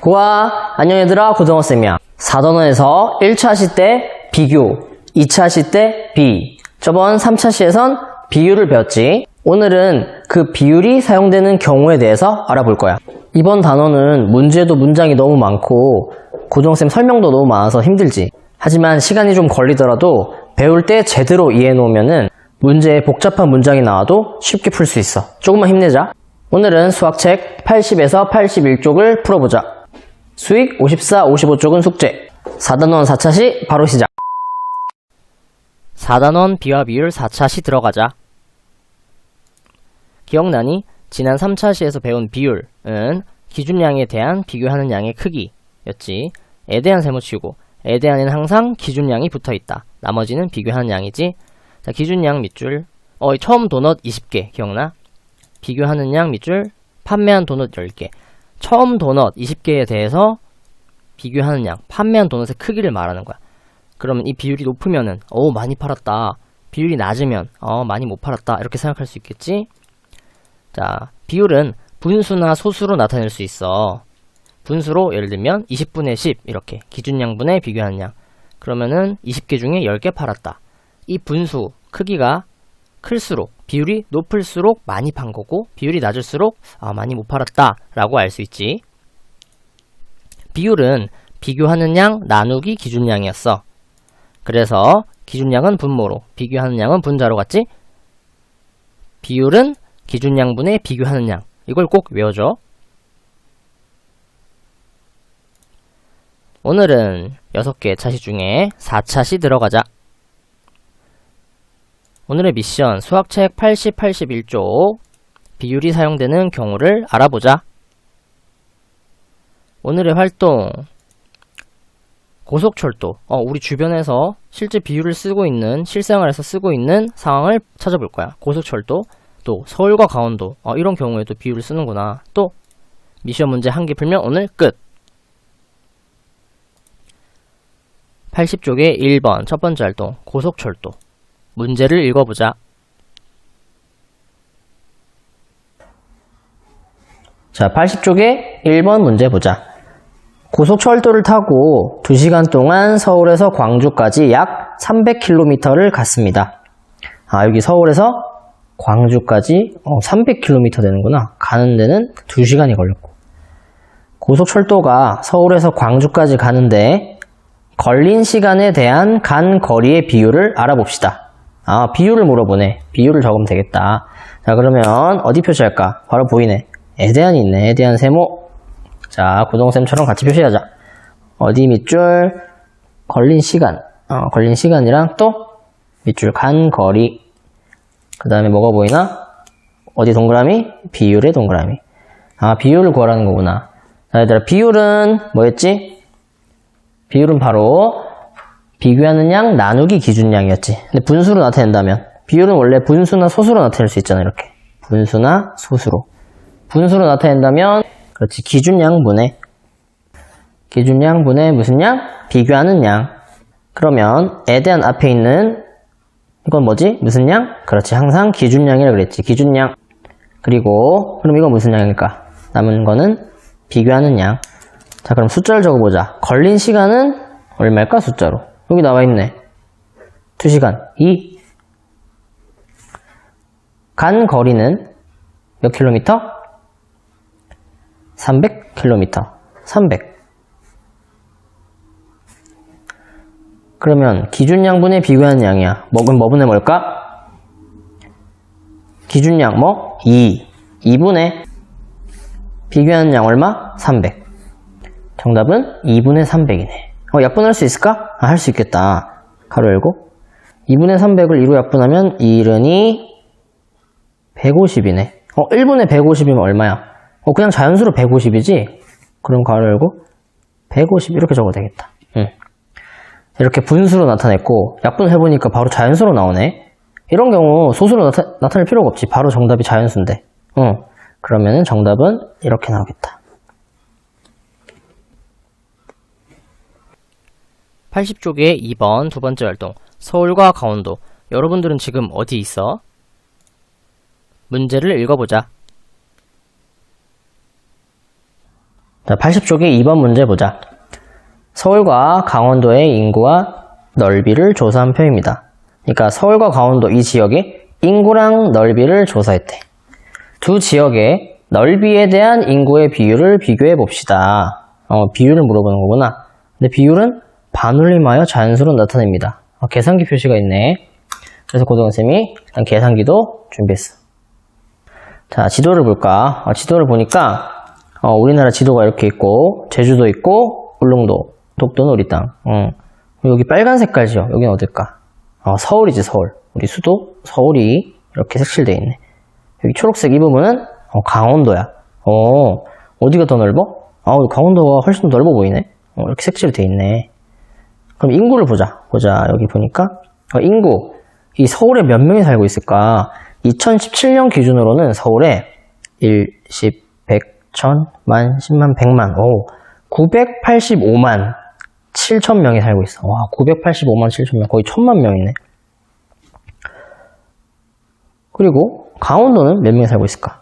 고아, 안녕 얘들아, 고등어쌤이야. 4단원에서 1차 시 때 비교, 2차 시 때 비, 저번 3차 시에선 비율을 배웠지. 오늘은 그 비율이 사용되는 경우에 대해서 알아볼 거야. 이번 단원은 문제도 문장이 너무 많고 고등어쌤 설명도 너무 많아서 힘들지. 하지만 시간이 좀 걸리더라도 배울 때 제대로 이해해 놓으면은 문제에 복잡한 문장이 나와도 쉽게 풀 수 있어. 조금만 힘내자. 오늘은 수학책 80에서 81쪽을 풀어보자. 수익 54, 55쪽은 숙제. 4단원 4차시 바로 시작. 4단원 비와 비율 4차시 들어가자. 기억나니? 지난 3차시에서 배운 비율은 기준량에 대한 비교하는 양의 크기였지. 에 대한 세모 치우고 에 대한에는 항상 기준량이 붙어있다. 나머지는 비교하는 양이지. 자, 기준량 밑줄 처음 도넛 20개 기억나? 비교하는 양 밑줄 판매한 도넛 10개. 처음 도넛 20개에 대해서 비교하는 양, 판매한 도넛의 크기를 말하는 거야. 그러면 이 비율이 높으면은 많이 팔았다. 비율이 낮으면 많이 못 팔았다. 이렇게 생각할 수 있겠지? 자, 비율은 분수나 소수로 나타낼 수 있어. 분수로 예를 들면 20분의 10 이렇게 기준양분의 비교하는 양. 그러면은 20개 중에 10개 팔았다. 이 분수 크기가 클수록 비율이 높을수록 많이 판 거고 비율이 낮을수록 많이 못 팔았다 라고 알 수 있지. 비율은 비교하는 양 나누기 기준량이었어. 그래서 기준량은 분모로 비교하는 양은 분자로 갔지. 비율은 기준양분의 비교하는 양. 이걸 꼭 외워줘. 오늘은 6개 차시 중에 4차시 들어가자. 오늘의 미션 수학책 80, 81쪽 비율이 사용되는 경우를 알아보자. 오늘의 활동 고속철도 우리 주변에서 실제 비율을 쓰고 있는 실생활에서 쓰고 있는 상황을 찾아볼 거야. 고속철도 또 서울과 강원도 이런 경우에도 비율을 쓰는구나. 또 미션 문제 한 개 풀면 오늘 끝. 80쪽의 1번 첫 번째 활동 고속철도 문제를 읽어보자. 자, 80쪽의 1번 문제 보자. 고속철도를 타고 2시간 동안 서울에서 광주까지 약 300km를 갔습니다. 여기 서울에서 광주까지 300km 되는구나. 가는 데는 2시간이 걸렸고. 고속철도가 서울에서 광주까지 가는데 걸린 시간에 대한 간 거리의 비율을 알아봅시다. 비율을 물어보네. 비율을 적으면 되겠다. 자, 그러면 어디 표시할까? 바로 보이네. 에 대한이 있네. 에 대한 세모. 자, 고등어쌤처럼 같이 표시하자. 어디 밑줄 걸린 시간. 걸린 시간이랑 또 밑줄 간 거리. 그 다음에 뭐가 보이나? 어디 동그라미? 비율의 동그라미. 비율을 구하라는 거구나. 자, 얘들아, 비율은 뭐였지? 비율은 바로 비교하는 양 나누기 기준량이었지. 근데 분수로 나타낸다면 비율은 원래 분수나 소수로 나타낼 수 있잖아. 이렇게 분수나 소수로. 분수로 나타낸다면 그렇지. 기준양분의 무슨 양? 비교하는 양. 그러면 에 대한 앞에 있는 이건 뭐지? 무슨 양? 그렇지. 항상 기준량이라 그랬지. 기준량. 그리고 그럼 이건 무슨 양일까? 남은 거는 비교하는 양. 자, 그럼 숫자를 적어보자. 걸린 시간은 얼마일까? 숫자로. 여기 나와 있네. 2시간. 2. 간 거리는 몇 킬로미터? 300km. 300. 그러면 기준양분의 비교하는 양이야. 그럼 뭐분의 뭘까? 기준양 2. 2분의 비교하는 양 얼마? 300. 정답은 2분의 300이네. 약분할 수 있을까? 할 수 있겠다. 가로 열고 2분의 300을 2로 약분하면 2른이 150이네. 1분의 150이면 얼마야? 그냥 자연수로 150이지? 그럼 가로 열고 150 이렇게 적어도 되겠다. 이렇게 분수로 나타냈고 약분을 해보니까 바로 자연수로 나오네. 이런 경우 소수로 나타낼 필요가 없지. 바로 정답이 자연수인데. 그러면은 정답은 이렇게 나오겠다. 80쪽의 2번 두 번째 활동 서울과 강원도. 여러분들은 지금 어디 있어? 문제를 읽어보자. 자, 80쪽의 2번 문제 보자. 서울과 강원도의 인구와 넓이를 조사한 표입니다. 그러니까 서울과 강원도 이 지역의 인구랑 넓이를 조사했대. 두 지역의 넓이에 대한 인구의 비율을 비교해 봅시다. 비율을 물어보는 거구나. 근데 비율은 반올림하여 자연수로 나타냅니다. 계산기 표시가 있네. 그래서 고등학생이 일단 계산기도 준비했어. 자, 지도를 볼까? 지도를 보니까 우리나라 지도가 이렇게 있고 제주도 있고 울릉도, 독도는 우리 땅. 여기 빨간 색깔 지역 여기는 어딜까? 서울이지 서울. 우리 수도 서울이 이렇게 색칠되어 있네. 여기 초록색 이 부분은 강원도야. 어디가 더 넓어? 강원도가 훨씬 넓어 보이네. 이렇게 색칠이 돼 있네. 그럼 인구를 보자. 여기 보니까 인구. 이 서울에 몇 명이 살고 있을까? 2017년 기준으로는 서울에 1, 10, 100, 1000, 만, 10만, 100만. 985만 7천 명이 살고 있어. 와, 985만 7천 명. 거의 1000만 명이네. 그리고 강원도는 몇 명이 살고 있을까?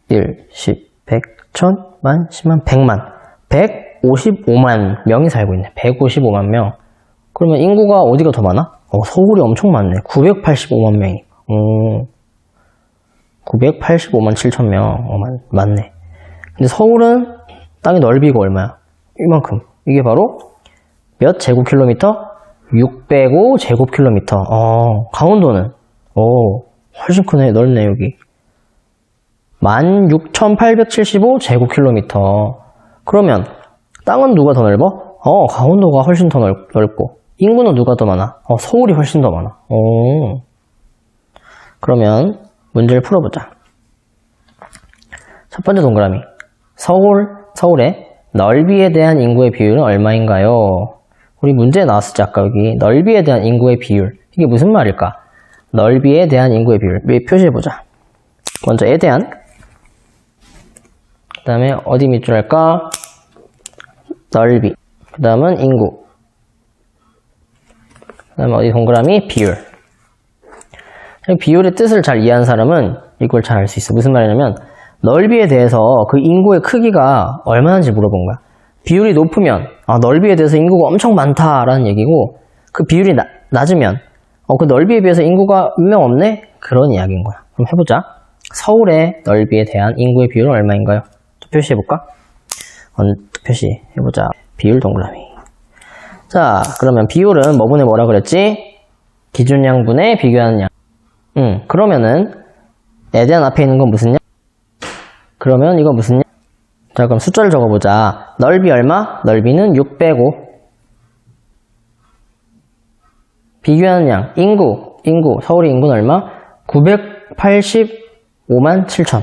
1, 10, 100, 1000, 만, 10만, 100만. 155만 명이 살고 있네. 155만 명. 그러면 인구가 어디가 더 많아? 서울이 엄청 많네. 985만 명이. 985만 7천 명. 많네. 근데 서울은 땅의 넓이가 얼마야? 이만큼. 이게 바로 몇 제곱킬로미터? 605 제곱킬로미터. 강원도는? 훨씬 크네. 넓네, 여기. 16,875 제곱킬로미터. 그러면 땅은 누가 더 넓어? 강원도가 훨씬 더 넓고. 인구는 누가 더 많아? 서울이 훨씬 더 많아. 그러면 문제를 풀어보자. 첫 번째 동그라미. 서울의 넓이에 대한 인구의 비율은 얼마인가요? 우리 문제에 나왔었지, 아까 여기. 넓이에 대한 인구의 비율. 이게 무슨 말일까? 넓이에 대한 인구의 비율. 표시해보자. 먼저 에 대한. 그 다음에 어디 밑줄 할까? 넓이. 그 다음은 인구. 그 다음에 어디 동그라미? 비율. 비율의 뜻을 잘 이해한 사람은 이걸 잘 알 수 있어. 무슨 말이냐면 넓이에 대해서 그 인구의 크기가 얼마나인지 물어본 거야. 비율이 높으면 넓이에 대해서 인구가 엄청 많다라는 얘기고, 그 비율이 낮으면 그 넓이에 비해서 인구가 몇 명 없네? 그런 이야기인 거야. 그럼 해보자. 서울의 넓이에 대한 인구의 비율은 얼마인가요? 또 표시해볼까? 표시해보자. 비율 동그라미. 자, 그러면 비율은 뭐분의 뭐라 그랬지? 기준량분의 비교하는 양. 그러면은 에 대한 앞에 있는 건 무슨 양? 그러면 이거 무슨 양? 자, 그럼 숫자를 적어보자. 넓이 얼마? 넓이는 605. 비교하는 양. 인구. 서울의 인구는 얼마? 985만 7천.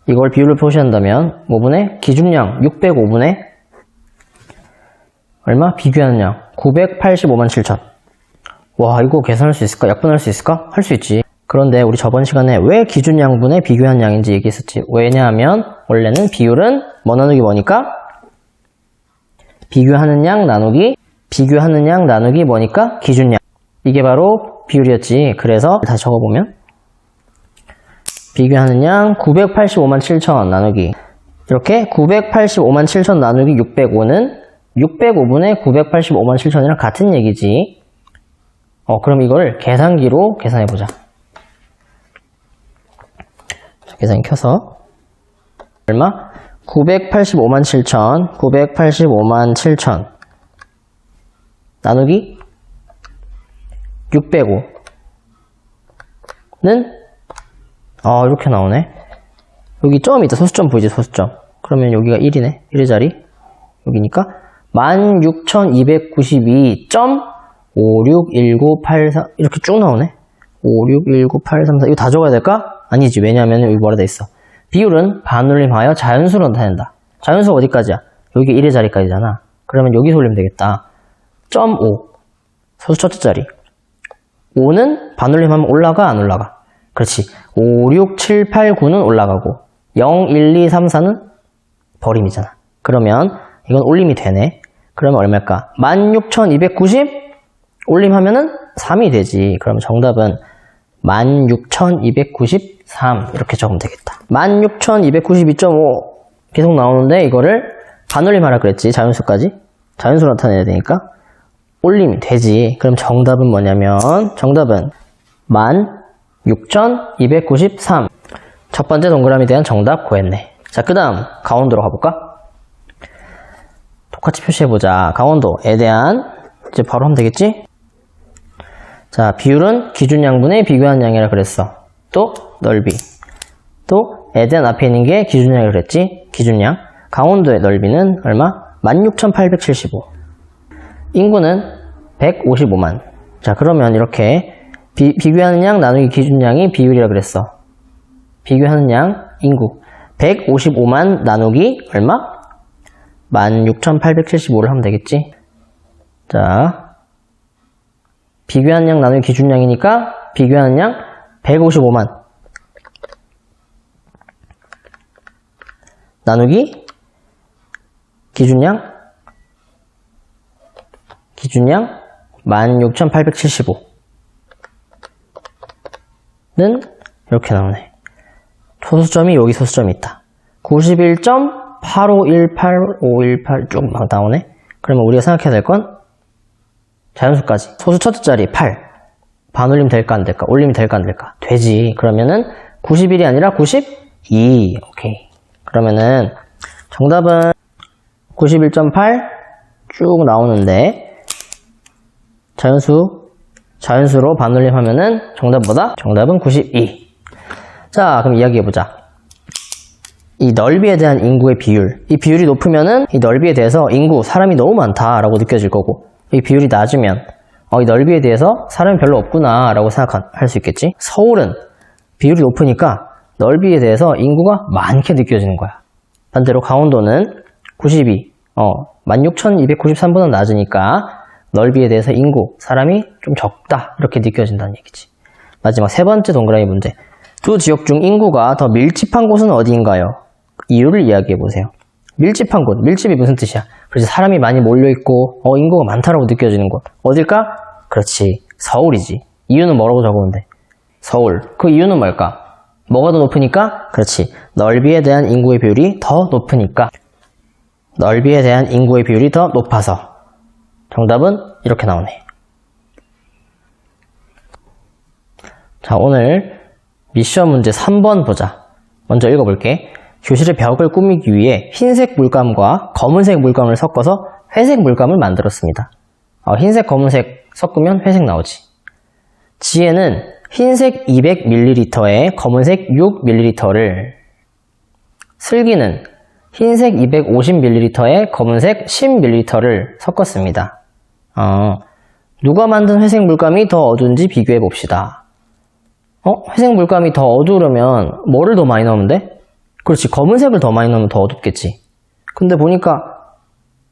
이걸 비율로 표시한다면 뭐분의? 기준량 605분의 얼마? 비교하는 양 985만 7천. 와, 이거 계산할 수 있을까? 약분할 수 있을까? 할 수 있지. 그런데 우리 저번 시간에 왜 기준양분의 비교한 양인지 얘기했었지. 왜냐하면 원래는 비율은 뭐 나누기 뭐니까? 비교하는 양 나누기 뭐니까? 기준양. 이게 바로 비율이었지. 그래서 다시 적어보면 비교하는 양 985만 7천 나누기, 이렇게 985만 7천 나누기 605는 605분의 985만 7천이랑 같은 얘기지. 그럼 이걸 계산기로 계산해보자. 계산기 켜서 얼마? 985만 7천 나누기 605는 이렇게 나오네. 여기 점이 있다. 소수점 보이지? 소수점. 그러면 여기가 1이네. 1의 자리. 여기니까 16,292.561983 이렇게 쭉 나오네. 561983 이거 다 적어야 될까? 아니지. 왜냐하면 여기 뭐라 돼 있어. 비율은 반올림하여 자연수로 나타낸다. 자연수가 어디까지야? 여기 1의 자리까지잖아. 그러면 여기서 올리면 되겠다. 0.5 소수 첫째 자리. 5는 반올림하면 올라가 안 올라가? 그렇지. 5, 6, 7, 8, 9는 올라가고 0, 1, 2, 3, 4는 버림이잖아. 그러면 이건 올림이 되네. 그러면 얼마일까? 16,290 올림하면은 3이 되지. 그럼 정답은 16,293 이렇게 적으면 되겠다. 16,292.5 계속 나오는데 이거를 반올림하라 그랬지. 자연수까지. 자연수로 나타내야 되니까. 올리면 되지. 그럼 정답은 뭐냐면 정답은 16,293. 첫 번째 동그라미에 대한 정답 구했네. 자, 그 다음 강원도로 가볼까? 똑같이 표시해보자. 강원도에 대한 이제 바로 하면 되겠지? 자, 비율은 기준 양분의 비교한 양이라 그랬어. 또 넓이. 또 에 대한 앞에 있는 게 기준 양이라 그랬지? 기준 양. 강원도의 넓이는 얼마? 16,875. 인구는 155만. 자, 그러면 이렇게 비교하는 양 나누기 기준 양이 비율이라 그랬어. 비교하는 양 인구 155만 나누기 얼마? 16,875를 하면 되겠지. 자, 비교하는 양 나누기 기준 양이니까 비교하는 양 155만 나누기 기준 양 16,875는 이렇게 나오네. 소수점이 여기 소수점이 있다. 91.8518518 쭉 막 나오네. 그러면 우리가 생각해야 될 건 자연수까지. 소수 첫째 자리 8. 반올림 될까 안 될까? 올림 될까 안 될까? 되지. 그러면은 91이 아니라 92. 오케이. 그러면은 정답은 91.8 쭉 나오는데 자연수로 반올림 하면은 정답은 92. 자, 그럼 이야기해보자. 이 넓이에 대한 인구의 비율. 이 비율이 높으면은 이 넓이에 대해서 사람이 너무 많다라고 느껴질 거고, 이 비율이 낮으면 이 넓이에 대해서 사람이 별로 없구나 라고 생각할 수 있겠지. 서울은 비율이 높으니까 넓이에 대해서 인구가 많게 느껴지는 거야. 반대로 강원도는 92, 16,293보다 낮으니까 넓이에 대해서 사람이 좀 적다 이렇게 느껴진다는 얘기지. 마지막 세 번째 동그라미 문제. 두 지역 중 인구가 더 밀집한 곳은 어디인가요? 이유를 이야기해 보세요. 밀집한 곳, 밀집이 무슨 뜻이야? 그렇지, 사람이 많이 몰려있고 인구가 많다라고 느껴지는 곳 어딜까? 그렇지, 서울이지. 이유는 뭐라고 적으면 돼? 서울. 그 이유는 뭘까? 뭐가 더 높으니까? 그렇지, 넓이에 대한 인구의 비율이 더 높으니까. 넓이에 대한 인구의 비율이 더 높아서 정답은 이렇게 나오네. 자, 오늘 미션 문제 3번 보자. 먼저 읽어볼게. 교실의 벽을 꾸미기 위해 흰색 물감과 검은색 물감을 섞어서 회색 물감을 만들었습니다. 흰색, 검은색 섞으면 회색 나오지. 지혜는 흰색 200ml에 검은색 6ml를, 슬기는 흰색 250ml에 검은색 10ml를 섞었습니다. 누가 만든 회색 물감이 더 어두운지 비교해 봅시다. 회색 물감이 더 어두우려면 뭐를 더 많이 넣으면 돼? 그렇지, 검은색을 더 많이 넣으면 더 어둡겠지. 근데 보니까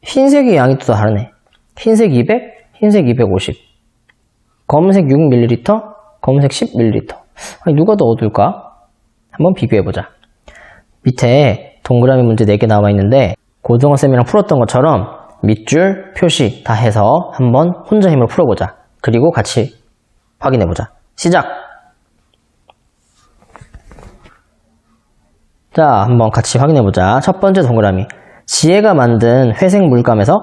흰색의 양이 또 다르네. 흰색 200, 흰색 250. 검은색 6ml, 검은색 10ml. 누가 더 어두울까? 한번 비교해보자. 밑에 동그라미 문제 4개 나와 있는데 고등어쌤이랑 풀었던 것처럼 밑줄 표시 다 해서 한번 혼자 힘으로 풀어보자. 그리고 같이 확인해보자. 시작! 자, 한번 같이 확인해보자. 첫 번째 동그라미. 지혜가 만든 회색 물감에서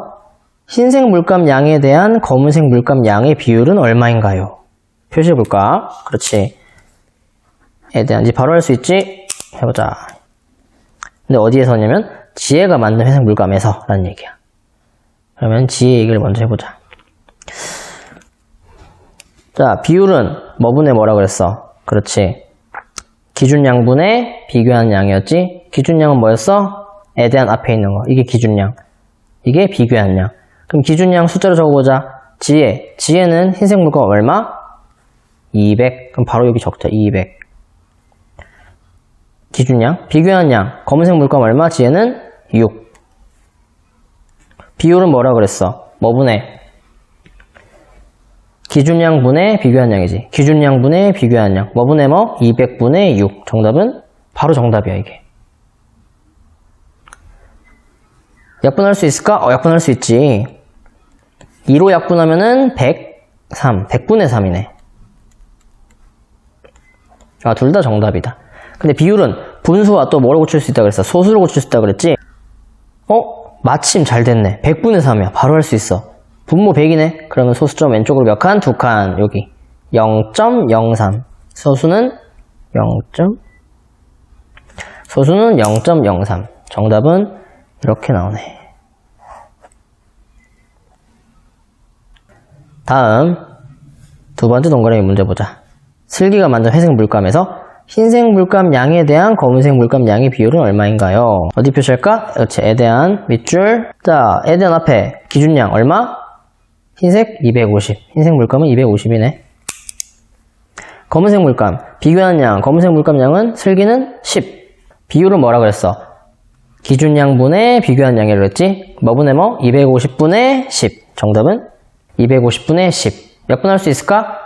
흰색 물감 양에 대한 검은색 물감 양의 비율은 얼마인가요? 표시해볼까? 그렇지. 에 대한지 바로 할 수 있지? 해보자. 근데 어디에서 하냐면 지혜가 만든 회색 물감에서 라는 얘기야. 그러면 지혜 얘기를 먼저 해보자. 자, 비율은 뭐분의 뭐라 그랬어? 그렇지. 기준 양분의 비교한 양이었지? 기준 양은 뭐였어? 에 대한 앞에 있는 거. 이게 기준 양. 이게 비교한 양. 그럼 기준 양 숫자로 적어보자. 지혜는 흰색 물감 얼마? 200. 그럼 바로 여기 적자. 200. 기준 양. 비교한 양. 검은색 물감 얼마? 지혜는 6. 비율은 뭐라 그랬어? 뭐분의? 기준 양분의 비교한 양이지. 기준 양분의 비교한 양. 뭐분의 뭐? 200분의 6. 정답은 바로 정답이야, 이게. 약분할 수 있을까? 약분할 수 있지. 2로 약분하면은 103. 100분의 3이네. 둘 다 정답이다. 근데 비율은 분수와 또 뭘 고칠 수 있다 그랬어? 소수를 고칠 수 있다 그랬지? 마침 잘 됐네. 100분의 3이야. 바로 할 수 있어. 분모 100이네. 그러면 소수점 왼쪽으로 몇 칸? 2칸. 여기 0.03. 소수는 0.03. 정답은 이렇게 나오네. 다음 두 번째 동그라미 문제 보자. 슬기가 만든 회색 물감에서 흰색 물감 양에 대한 검은색 물감 양의 비율은 얼마인가요? 어디 표시할까? 그렇지. 에 대한 밑줄. 자, 에 대한 앞에 기준량 얼마? 흰색 250. 흰색 물감은 250이네. 검은색 물감 비교하는 양. 검은색 물감 양은 슬기는 10. 비율은 뭐라 그랬어? 기준양분의 비교한 양이라고 했지? 뭐분의 뭐? 250분의 10. 정답은 250분의 10. 약분할 수 있을까?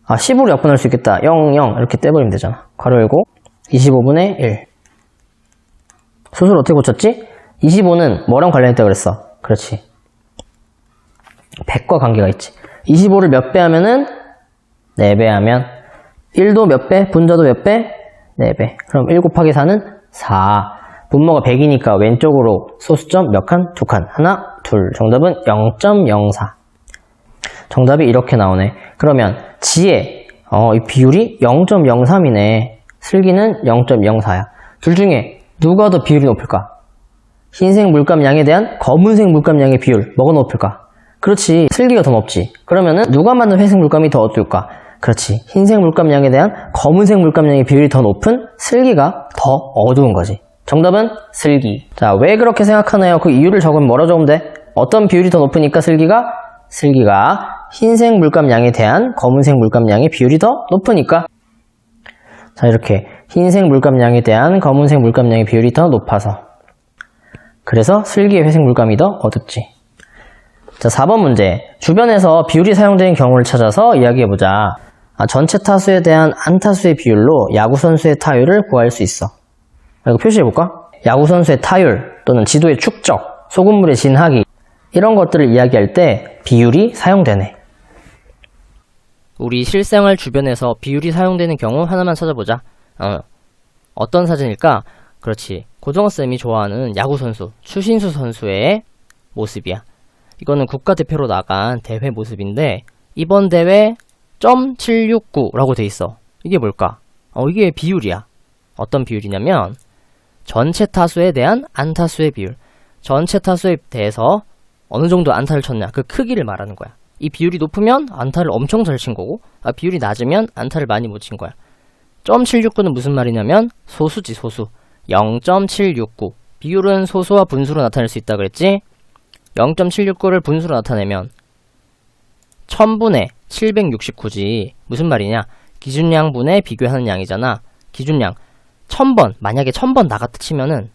10으로 약분할 수 있겠다. 0, 0 이렇게 떼버리면 되잖아. 괄호 열고 25분의 1. 소수를 어떻게 고쳤지? 25는 뭐랑 관련있다고 그랬어? 그렇지. 100과 관계가 있지. 25를 몇 배 하면은 4배 하면 1도 몇 배? 분자도 몇 배? 4배. 그럼 1 곱하기 4는 4. 분모가 100이니까 왼쪽으로 소수점 몇 칸? 2칸. 하나, 둘. 정답은 0.04. 정답이 이렇게 나오네. 그러면 지혜 이 비율이 0.03이네. 슬기는 0.04야. 둘 중에 누가 더 비율이 높을까? 흰색 물감 양에 대한 검은색 물감 양의 비율 뭐가 높을까? 그렇지. 슬기가 더 높지. 그러면은 누가 만든 회색 물감이 더 어떨까? 그렇지. 흰색 물감 양에 대한 검은색 물감 양의 비율이 더 높은 슬기가 더 어두운 거지. 정답은 슬기. 자, 왜 그렇게 생각하나요? 그 이유를 적으면 뭐라 적으면 돼? 어떤 비율이 더 높으니까 슬기가 흰색 물감 양에 대한 검은색 물감 양의 비율이 더 높으니까. 자, 이렇게 흰색 물감 양에 대한 검은색 물감 양의 비율이 더 높아서 그래서 슬기의 회색 물감이 더 어둡지. 자, 4번 문제. 주변에서 비율이 사용되는 경우를 찾아서 이야기해보자. 전체 타수에 대한 안타수의 비율로 야구 선수의 타율을 구할 수 있어. 이거 표시해볼까? 야구 선수의 타율 또는 지도의 축적, 소금물의 진하기 이런 것들을 이야기할 때 비율이 사용되네. 우리 실생활 주변에서 비율이 사용되는 경우 하나만 찾아보자. 어떤 사진일까? 그렇지. 고정쌤이 좋아하는 야구선수, 추신수 선수의 모습이야. 이거는 국가대표로 나간 대회 모습인데 이번 대회 .769라고 돼 있어. 이게 뭘까? 이게 비율이야. 어떤 비율이냐면 전체 타수에 대한 안타수의 비율. 전체 타수에 대해서 어느 정도 안타를 쳤냐 그 크기를 말하는 거야. 이 비율이 높으면 안타를 엄청 잘 친 거고 비율이 낮으면 안타를 많이 못 친 거야. .769는 무슨 말이냐면 소수지 소수. 0.769 비율은 소수와 분수로 나타낼 수 있다 그랬지? 0.769를 분수로 나타내면 1000분의 769지. 무슨 말이냐? 기준량분의 비교하는 양이잖아. 기준량 1000번 만약에 1000번 나갔다 치면은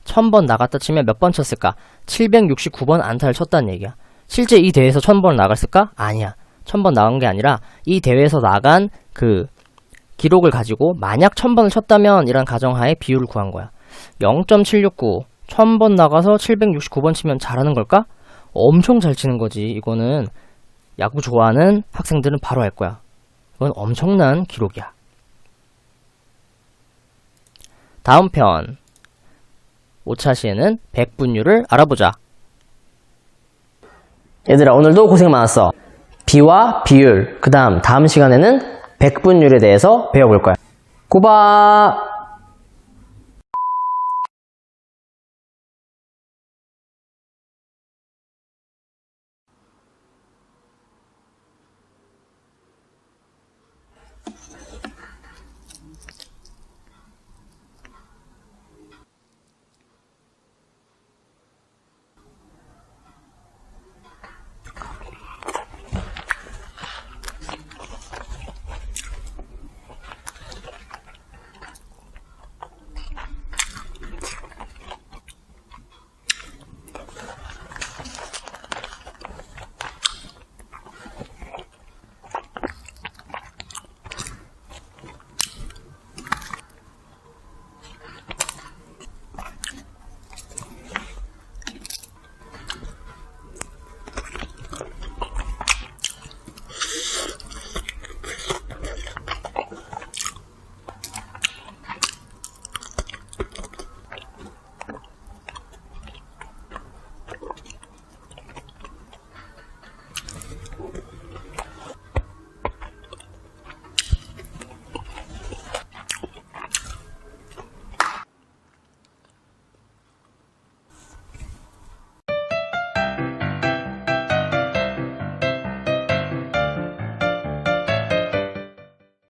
1000번 나갔다 치면 몇 번 쳤을까? 769번 안타를 쳤다는 얘기야. 실제 이 대회에서 1000번 나갔을까? 아니야. 1000번 나간 게 아니라 이 대회에서 나간 그 기록을 가지고 만약 1000번을 쳤다면 이란 가정하에 비율을 구한 거야. 0.769 1000번 나가서 769번 치면 잘하는 걸까? 엄청 잘 치는 거지. 이거는 야구 좋아하는 학생들은 바로 알 거야. 이건 엄청난 기록이야. 다음 편 5차 시에는 백분율을 알아보자. 얘들아, 오늘도 고생 많았어. 비와 비율, 그 다음 시간에는 백분율에 대해서 배워볼 거야. 고바!